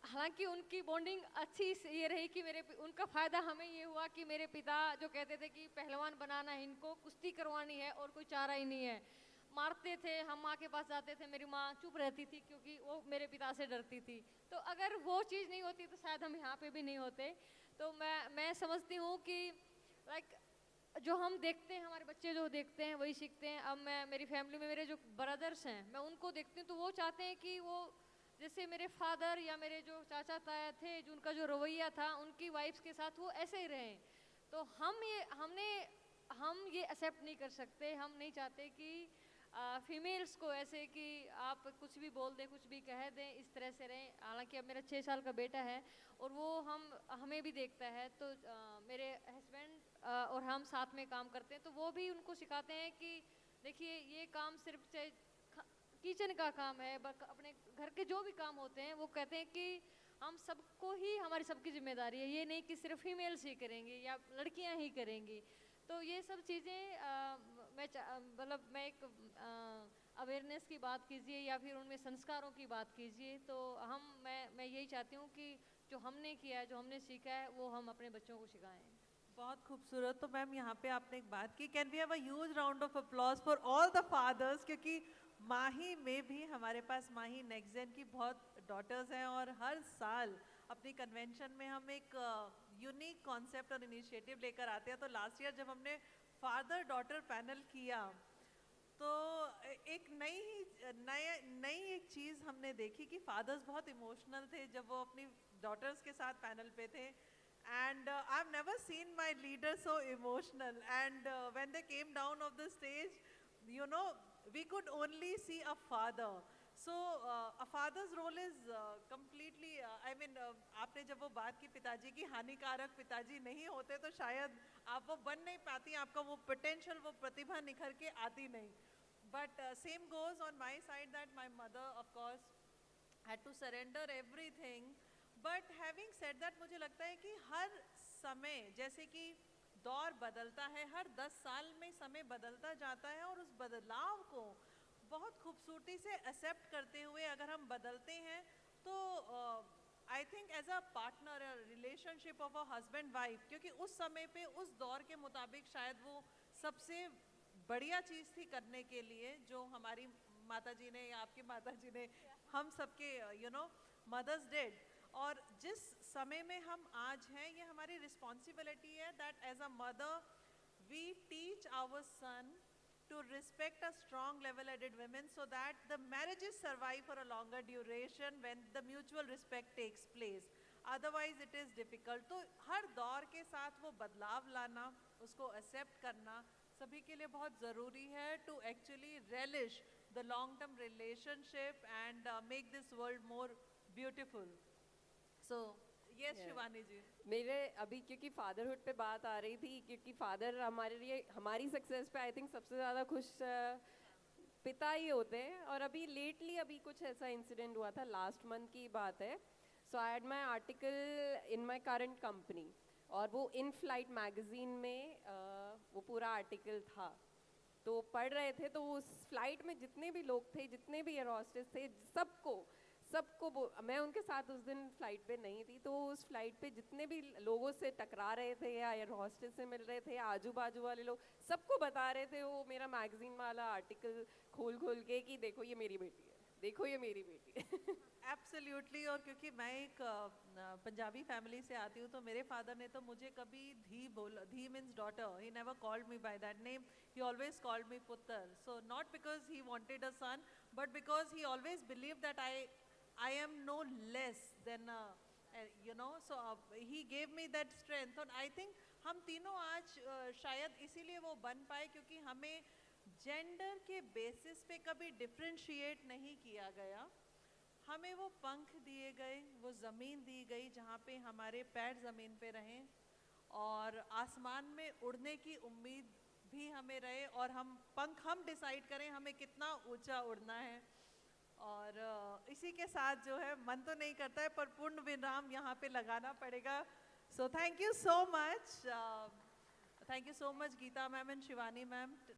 हालांकि उनकी बॉन्डिंग अच्छी ये रही कि उनका फ़ायदा हमें ये हुआ कि मेरे पिता जो कहते थे कि पहलवान बनाना है, इनको कुश्ती करवानी है और कोई चारा ही नहीं है, मारते थे। हम माँ के पास जाते थे, मेरी माँ चुप रहती थी क्योंकि वो मेरे पिता से डरती थी। तो अगर वो चीज़ नहीं होती तो शायद हम यहाँ पे भी नहीं होते। तो मैं समझती हूँ कि लाइक जो हम देखते हैं, हमारे बच्चे जो देखते हैं वही सीखते हैं। अब मैं मेरी फैमिली में मेरे जो ब्रदर्स हैं मैं उनको देखती हूँ तो वो चाहते हैं कि वो जैसे मेरे फादर या मेरे जो चाचा ताया थे, जो उनका जो रवैया था उनकी वाइफ्स के साथ वो ऐसे ही रहें। तो हम ये एक्सेप्ट नहीं कर सकते। हम नहीं चाहते कि फीमेल्स को ऐसे कि आप कुछ भी बोल दें, कुछ भी कह दें, इस तरह से रहें। हालांकि अब मेरा 6 साल का बेटा है और वो हमें भी देखता है। तो मेरे हस्बैंड और हम साथ में काम करते हैं, तो वो भी उनको सिखाते हैं कि देखिए ये काम सिर्फ चाहे किचन का काम है, अपने घर के जो भी काम होते हैं वो कहते हैं कि हम सबको ही, हमारी सबकी जिम्मेदारी है, ये नहीं कि सिर्फ फीमेल्स ही करेंगी या लड़कियां ही करेंगी। तो ये सब चीज़ें मतलब मैं एक अवेयरनेस की बात कीजिए या फिर उनमें संस्कारों की बात कीजिए, तो मैं यही चाहती हूँ कि जो हमने किया है, जो हमने सीखा है, वो हम अपने बच्चों को सिखाएं। बहुत खूबसूरत। तो मैम यहाँ पे आपने एक बात की, can we have a huge round of applause for all the fathers, क्योंकि माही में भी हमारे पास माही नेक्स्ट जेन की बहुत डॉटर्स हैं और हर साल अपनी कन्वेंशन में हम एक यूनिक कॉन्सेप्ट और इनिशिएटिव लेकर आते हैं। तो लास्ट ईयर जब हमने फादर डॉटर पैनल किया तो एक नई एक चीज़ हमने देखी कि फादर्स बहुत इमोशनल थे जब वो अपनी डॉटर्स के साथ पैनल पे थे। And I've never seen my leader so emotional. And when they came down of the stage, you know, we could only see a father. So a father's role is completely, I mean, आपने जब वो बात की पिताजी की हानिकारक पिताजी नहीं होते तो शायद आप वो बन नहीं पाती, आपका वो पोटेंशियल, वो प्रतिभा निखर के आती नहीं. But same goes on my side that my mother, of course, had to surrender everything. But having said that मुझे लगता है कि हर समय, जैसे कि दौर बदलता है, हर 10 साल में समय बदलता जाता है और उस बदलाव को बहुत खूबसूरती से एक्सेप्ट करते हुए अगर हम बदलते हैं तो I think as a partner relationship of a husband wife, क्योंकि उस समय पे उस दौर के मुताबिक शायद वो सबसे बढ़िया चीज़ थी करने के लिए, जो हमारी माता जी ने या आपकी माता जी ने हम सबके यू नो मदर्स डेड। और जिस समय में हम आज हैं ये हमारी रिस्पॉन्सिबिलिटी है that as a mother we teach our son to respect a strong level-headed women so that the marriages survive for a longer duration when the mutual respect takes place. Otherwise it is difficult. तो हर दौर के साथ वो बदलाव लाना, उसको accept करना सभी के लिए बहुत ज़रूरी है to actually relish the long-term relationship and make this world more beautiful. So yes, Shivani जी। मेरे अभी क्योंकि फादरहुड पे बात आ रही थी, क्योंकि फादर हमारे लिए, हमारी सक्सेस पे आई थिंक सबसे ज़्यादा खुश पिता ही होते हैं। और अभी लेटली अभी कुछ ऐसा इंसिडेंट हुआ था, लास्ट मंथ की बात है। So I had my article in my current company और वो इन फ्लाइट मैगजीन में वो पूरा आर्टिकल था। तो पढ़ रहे थे, तो उस फ्लाइट में जितने भी लोग थे, जितने भी एयर होस्टेस थे, सबको मैं उनके साथ उस दिन फ्लाइट पे नहीं थी, तो उस फ्लाइट पे जितने भी लोगों से टकरा रहे थे या एयर हॉस्टेस से मिल रहे थे, आजू बाजू वाले लोग, सबको बता रहे थे वो मेरा मैगजीन वाला आर्टिकल खोल के कि देखो ये मेरी बेटी है, देखो ये मेरी बेटी है। एब्सोल्युटली। और क्योंकि मैं एक पंजाबी फैमिली से आती हूँ तो मेरे फादर ने तो मुझे कभी धी बोला, धी means daughter, he never called me by that name, he always called me पुत्र। So not because he wanted a son but because he always believe that I am no less than you know, so he gave me that strength. और I think हम तीनों आज शायद इसीलिए वो बन पाए क्योंकि हमें जेंडर के बेसिस पे कभी डिफ्रेंशिएट नहीं किया गया। हमें वो पंख दिए गए, वो ज़मीन दी गई जहाँ पे हमारे पैर ज़मीन पे रहें और आसमान में उड़ने की उम्मीद भी हमें रहे और हम पंख हम डिसाइड करें हमें कितना ऊंचा उड़ना है। और इसी के साथ जो है, मन तो नहीं करता है पर पूर्ण विराम यहाँ पे लगाना पड़ेगा। So thank you so much, Geeta ma'am and Shivani ma'am.